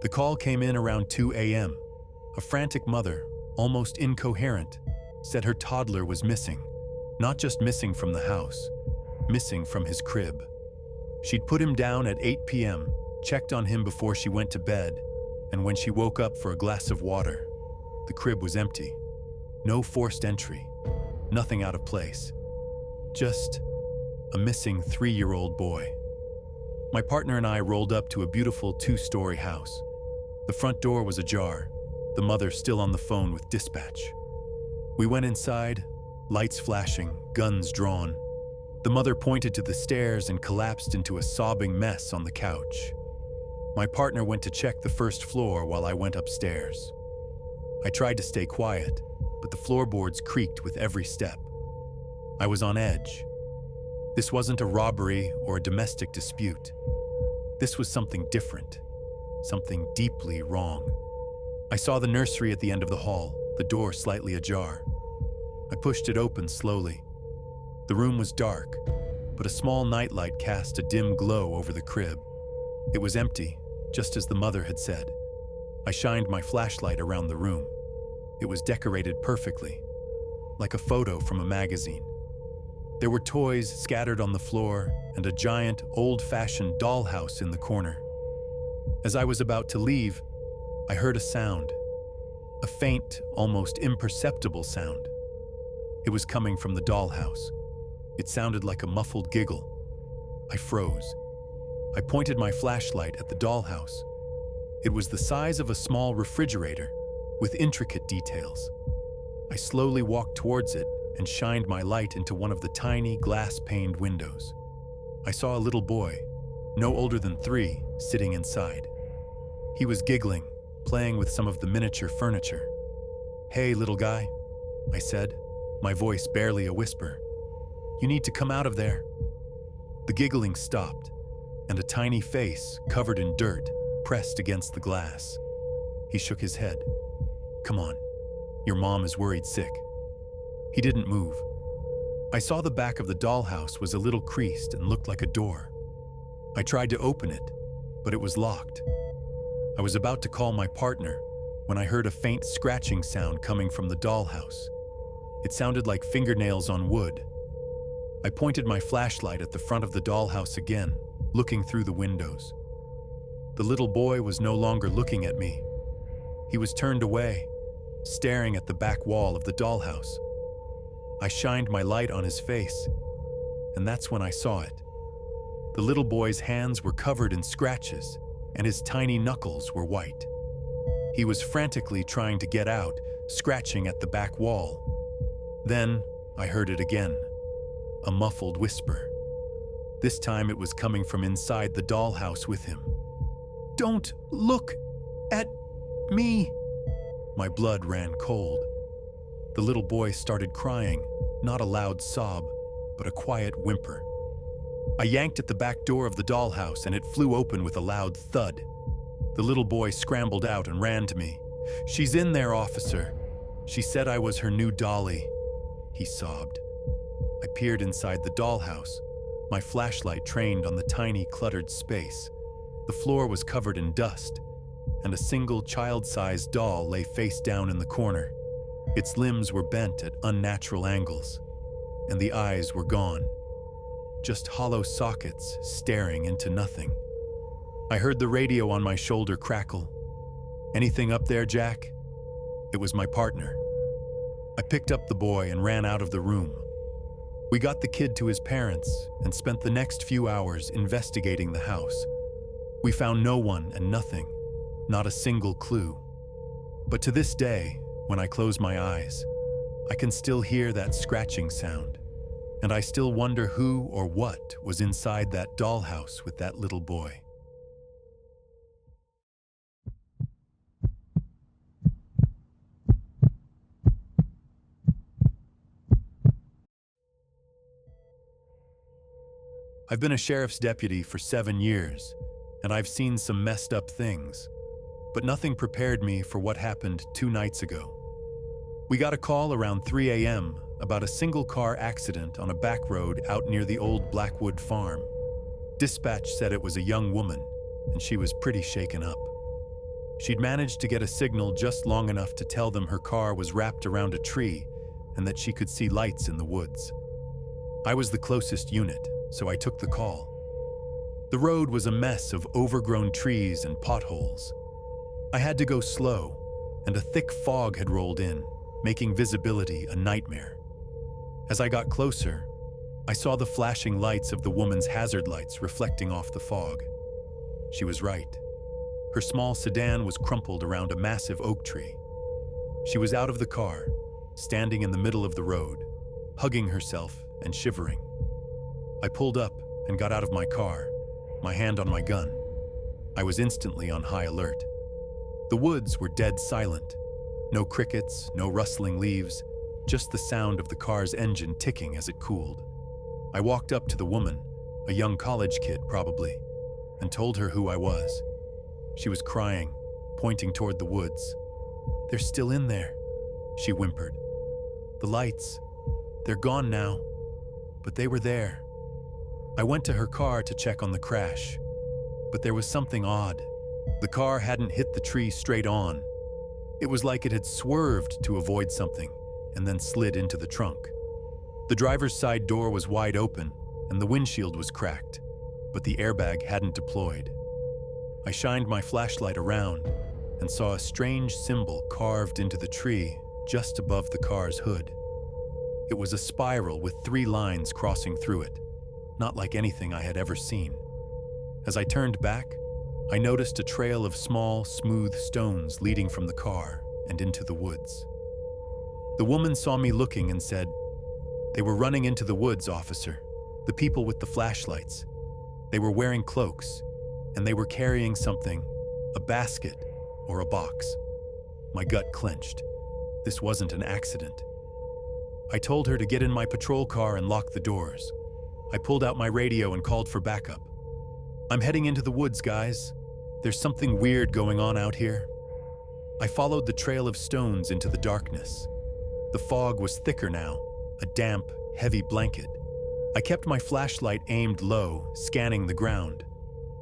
The call came in around 2 a.m. A frantic mother, almost incoherent, said her toddler was missing. Not just missing from the house, missing from his crib. She'd put him down at 8 p.m., checked on him before she went to bed, and when she woke up for a glass of water, the crib was empty. No forced entry, nothing out of place. Just a missing 3-year-old boy. My partner and I rolled up to a beautiful 2-story house. The front door was ajar, the mother still on the phone with dispatch. We went inside, lights flashing, guns drawn. The mother pointed to the stairs and collapsed into a sobbing mess on the couch. My partner went to check the first floor while I went upstairs. I tried to stay quiet, but the floorboards creaked with every step. I was on edge. This wasn't a robbery or a domestic dispute. This was something different, something deeply wrong. I saw the nursery at the end of the hall, the door slightly ajar. I pushed it open slowly. The room was dark, but a small nightlight cast a dim glow over the crib. It was empty, just as the mother had said. I shined my flashlight around the room. It was decorated perfectly, like a photo from a magazine. There were toys scattered on the floor and a giant, old-fashioned dollhouse in the corner. As I was about to leave, I heard a sound, a faint, almost imperceptible sound. It was coming from the dollhouse. It sounded like a muffled giggle. I froze. I pointed my flashlight at the dollhouse. It was the size of a small refrigerator, with intricate details. I slowly walked towards it and shined my light into one of the tiny glass-paned windows. I saw a little boy, no older than 3, sitting inside. He was giggling, playing with some of the miniature furniture. "Hey, little guy," I said, my voice barely a whisper. "You need to come out of there." The giggling stopped, and a tiny face, covered in dirt, pressed against the glass. He shook his head. "Come on, your mom is worried sick." He didn't move. I saw the back of the dollhouse was a little creased and looked like a door. I tried to open it, but it was locked. I was about to call my partner when I heard a faint scratching sound coming from the dollhouse. It sounded like fingernails on wood. I pointed my flashlight at the front of the dollhouse again, looking through the windows. The little boy was no longer looking at me. He was turned away, staring at the back wall of the dollhouse. I shined my light on his face, and that's when I saw it. The little boy's hands were covered in scratches, and his tiny knuckles were white. He was frantically trying to get out, scratching at the back wall. Then I heard it again, a muffled whisper. This time it was coming from inside the dollhouse with him. "Don't look at me." My blood ran cold. The little boy started crying, not a loud sob, but a quiet whimper. I yanked at the back door of the dollhouse and it flew open with a loud thud. The little boy scrambled out and ran to me. "She's in there, officer. She said I was her new dolly," he sobbed. I peered inside the dollhouse, my flashlight trained on the tiny, cluttered space. The floor was covered in dust, and a single child-sized doll lay face down in the corner. Its limbs were bent at unnatural angles, and the eyes were gone. Just hollow sockets staring into nothing. I heard the radio on my shoulder crackle. "Anything up there, Jack?" It was my partner. I picked up the boy and ran out of the room. We got the kid to his parents and spent the next few hours investigating the house. We found no one and nothing, not a single clue. But to this day, when I close my eyes, I can still hear that scratching sound, and I still wonder who or what was inside that dollhouse with that little boy. I've been a sheriff's deputy for 7 years, and I've seen some messed up things, but nothing prepared me for what happened 2 nights ago. We got a call around 3 a.m. about a single-car accident on a back road out near the old Blackwood farm. Dispatch said it was a young woman, and she was pretty shaken up. She'd managed to get a signal just long enough to tell them her car was wrapped around a tree and that she could see lights in the woods. I was the closest unit, so I took the call. The road was a mess of overgrown trees and potholes. I had to go slow, and a thick fog had rolled in, making visibility a nightmare. As I got closer, I saw the flashing lights of the woman's hazard lights reflecting off the fog. She was right. Her small sedan was crumpled around a massive oak tree. She was out of the car, standing in the middle of the road, hugging herself and shivering. I pulled up and got out of my car, my hand on my gun. I was instantly on high alert. The woods were dead silent. No crickets, no rustling leaves, just the sound of the car's engine ticking as it cooled. I walked up to the woman, a young college kid probably, and told her who I was. She was crying, pointing toward the woods. "They're still in there," she whimpered. "The lights, they're gone now, but they were there." I went to her car to check on the crash, but there was something odd. The car hadn't hit the tree straight on. It was like it had swerved to avoid something and then slid into the trunk. The driver's side door was wide open and the windshield was cracked, but the airbag hadn't deployed. I shined my flashlight around and saw a strange symbol carved into the tree just above the car's hood. It was a spiral with 3 lines crossing through it, not like anything I had ever seen. As I turned back, I noticed a trail of small, smooth stones leading from the car and into the woods. The woman saw me looking and said, "They were running into the woods, officer. The people with the flashlights. They were wearing cloaks, and they were carrying something, a basket or a box." My gut clenched. This wasn't an accident. I told her to get in my patrol car and lock the doors. I pulled out my radio and called for backup. "I'm heading into the woods, guys. There's something weird going on out here." I followed the trail of stones into the darkness. The fog was thicker now, a damp, heavy blanket. I kept my flashlight aimed low, scanning the ground.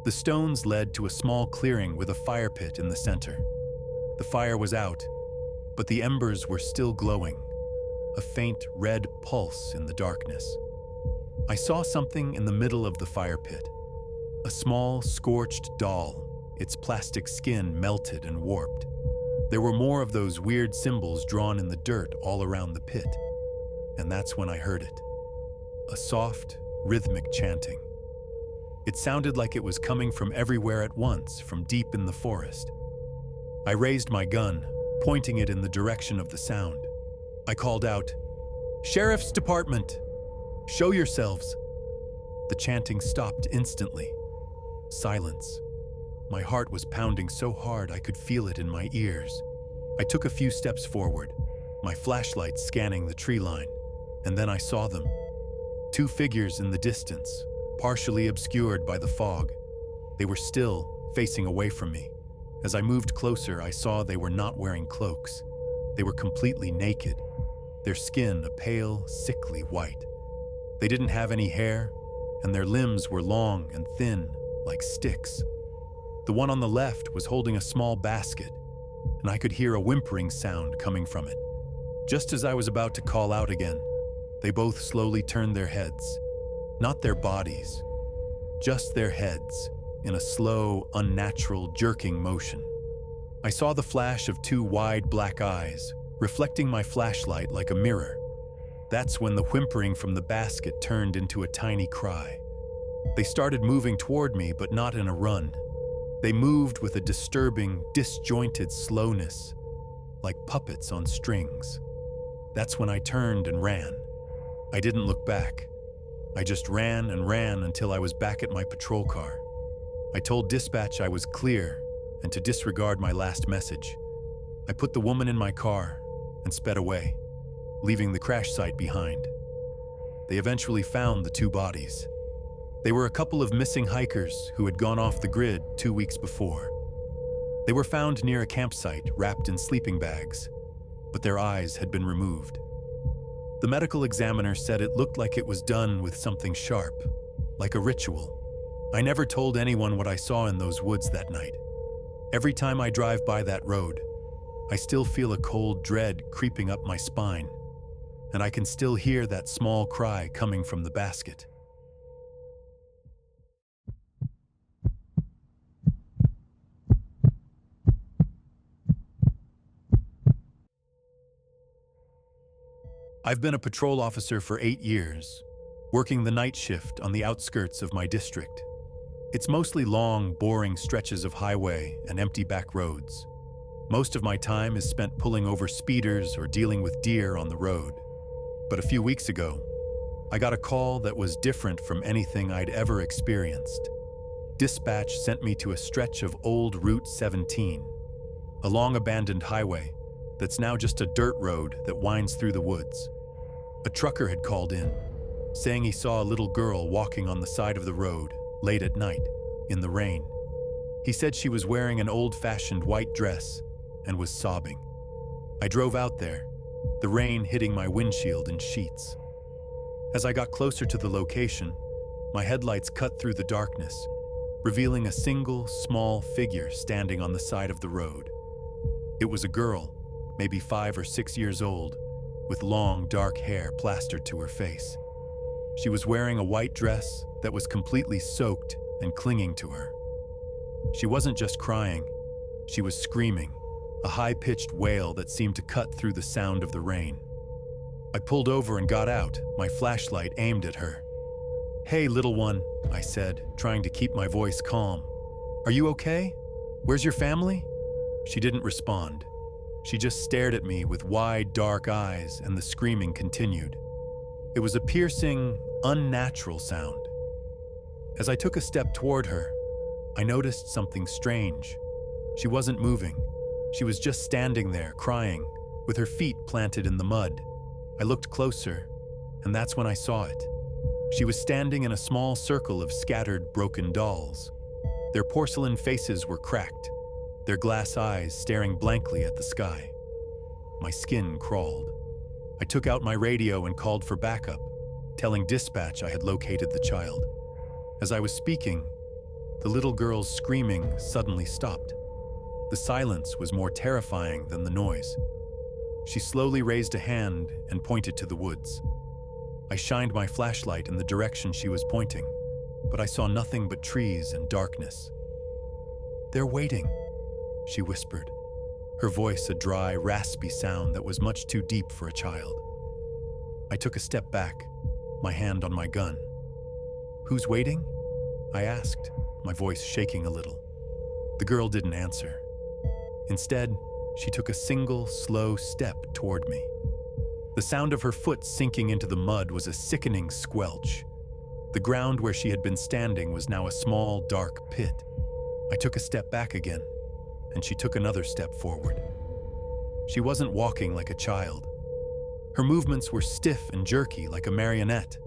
The stones led to a small clearing with a fire pit in the center. The fire was out, but the embers were still glowing, a faint red pulse in the darkness. I saw something in the middle of the fire pit, a small, scorched doll, its plastic skin melted and warped. There were more of those weird symbols drawn in the dirt all around the pit, and that's when I heard it. A soft, rhythmic chanting. It sounded like it was coming from everywhere at once, from deep in the forest. I raised my gun, pointing it in the direction of the sound. I called out, "Sheriff's Department! Show yourselves!" The chanting stopped instantly. Silence. My heart was pounding so hard I could feel it in my ears. I took a few steps forward, my flashlight scanning the tree line, and then I saw them. 2 figures in the distance, partially obscured by the fog. They were still, facing away from me. As I moved closer, I saw they were not wearing cloaks. They were completely naked, their skin a pale, sickly white. They didn't have any hair, and their limbs were long and thin, like sticks. The one on the left was holding a small basket, and I could hear a whimpering sound coming from it. Just as I was about to call out again, they both slowly turned their heads. Not their bodies, just their heads, in a slow, unnatural, jerking motion. I saw the flash of 2 wide black eyes, reflecting my flashlight like a mirror. That's when the whimpering from the basket turned into a tiny cry. They started moving toward me, but not in a run. They moved with a disturbing, disjointed slowness, like puppets on strings. That's when I turned and ran. I didn't look back. I just ran and ran until I was back at my patrol car. I told dispatch I was clear and to disregard my last message. I put the woman in my car and sped away, leaving the crash site behind. They eventually found the 2 bodies. They were a couple of missing hikers who had gone off the grid 2 weeks before. They were found near a campsite wrapped in sleeping bags, but their eyes had been removed. The medical examiner said it looked like it was done with something sharp, like a ritual. I never told anyone what I saw in those woods that night. Every time I drive by that road, I still feel a cold dread creeping up my spine, and I can still hear that small cry coming from the basket. I've been a patrol officer for 8 years, working the night shift on the outskirts of my district. It's mostly long, boring stretches of highway and empty back roads. Most of my time is spent pulling over speeders or dealing with deer on the road. But a few weeks ago, I got a call that was different from anything I'd ever experienced. Dispatch sent me to a stretch of old Route 17, a long abandoned highway that's now just a dirt road that winds through the woods. A trucker had called in, saying he saw a little girl walking on the side of the road late at night, in the rain. He said she was wearing an old-fashioned white dress and was sobbing. I drove out there, the rain hitting my windshield in sheets. As I got closer to the location, my headlights cut through the darkness, revealing a single, small figure standing on the side of the road. It was a girl, maybe 5 or 6 years old, with long, dark hair plastered to her face. She was wearing a white dress that was completely soaked and clinging to her. She wasn't just crying, she was screaming, a high-pitched wail that seemed to cut through the sound of the rain. I pulled over and got out, my flashlight aimed at her. "Hey, little one," I said, trying to keep my voice calm. "Are you okay? Where's your family?" She didn't respond. She just stared at me with wide, dark eyes, and the screaming continued. It was a piercing, unnatural sound. As I took a step toward her, I noticed something strange. She wasn't moving. She was just standing there, crying, with her feet planted in the mud. I looked closer, and that's when I saw it. She was standing in a small circle of scattered, broken dolls. Their porcelain faces were cracked, their glass eyes staring blankly at the sky. My skin crawled. I took out my radio and called for backup, telling dispatch I had located the child. As I was speaking, the little girl's screaming suddenly stopped. The silence was more terrifying than the noise. She slowly raised a hand and pointed to the woods. I shined my flashlight in the direction she was pointing, but I saw nothing but trees and darkness. "They're waiting," she whispered, her voice a dry, raspy sound that was much too deep for a child. I took a step back, my hand on my gun. "Who's waiting?" I asked, my voice shaking a little. The girl didn't answer. Instead, she took a single, slow step toward me. The sound of her foot sinking into the mud was a sickening squelch. The ground where she had been standing was now a small, dark pit. I took a step back again, and she took another step forward. She wasn't walking like a child. Her movements were stiff and jerky like a marionette.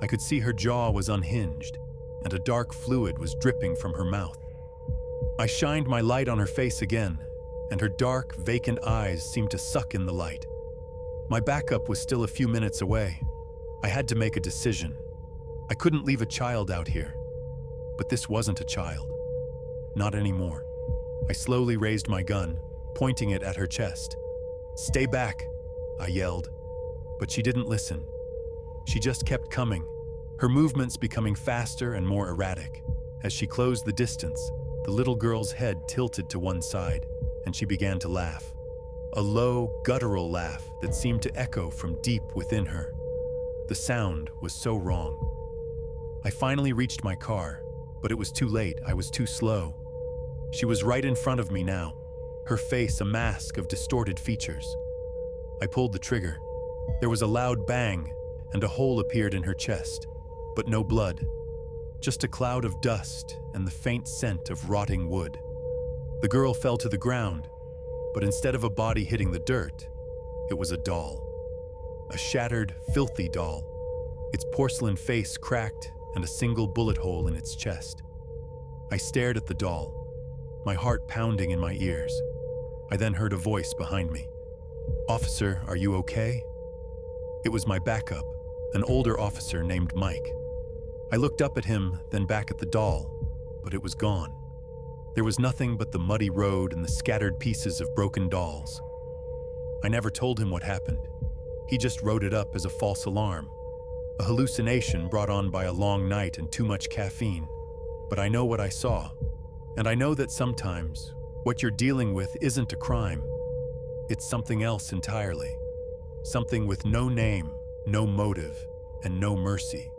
I could see her jaw was unhinged, and a dark fluid was dripping from her mouth. I shined my light on her face again, and her dark, vacant eyes seemed to suck in the light. My backup was still a few minutes away. I had to make a decision. I couldn't leave a child out here. But this wasn't a child. Not anymore. I slowly raised my gun, pointing it at her chest. "Stay back," I yelled. But she didn't listen. She just kept coming, her movements becoming faster and more erratic. As she closed the distance, the little girl's head tilted to one side, and she began to laugh. A low, guttural laugh that seemed to echo from deep within her. The sound was so wrong. I finally reached my car, but it was too late. I was too slow. She was right in front of me now, her face a mask of distorted features. I pulled the trigger. There was a loud bang, and a hole appeared in her chest, but no blood. Just a cloud of dust and the faint scent of rotting wood. The girl fell to the ground, but instead of a body hitting the dirt, it was a doll. A shattered, filthy doll, its porcelain face cracked and a single bullet hole in its chest. I stared at the doll, my heart pounding in my ears. I then heard a voice behind me. "Officer, are you okay?" It was my backup, an older officer named Mike. I looked up at him, then back at the doll, but it was gone. There was nothing but the muddy road and the scattered pieces of broken dolls. I never told him what happened. He just wrote it up as a false alarm, a hallucination brought on by a long night and too much caffeine. But I know what I saw, and I know that sometimes what you're dealing with isn't a crime. It's something else entirely. Something with no name, no motive, and no mercy.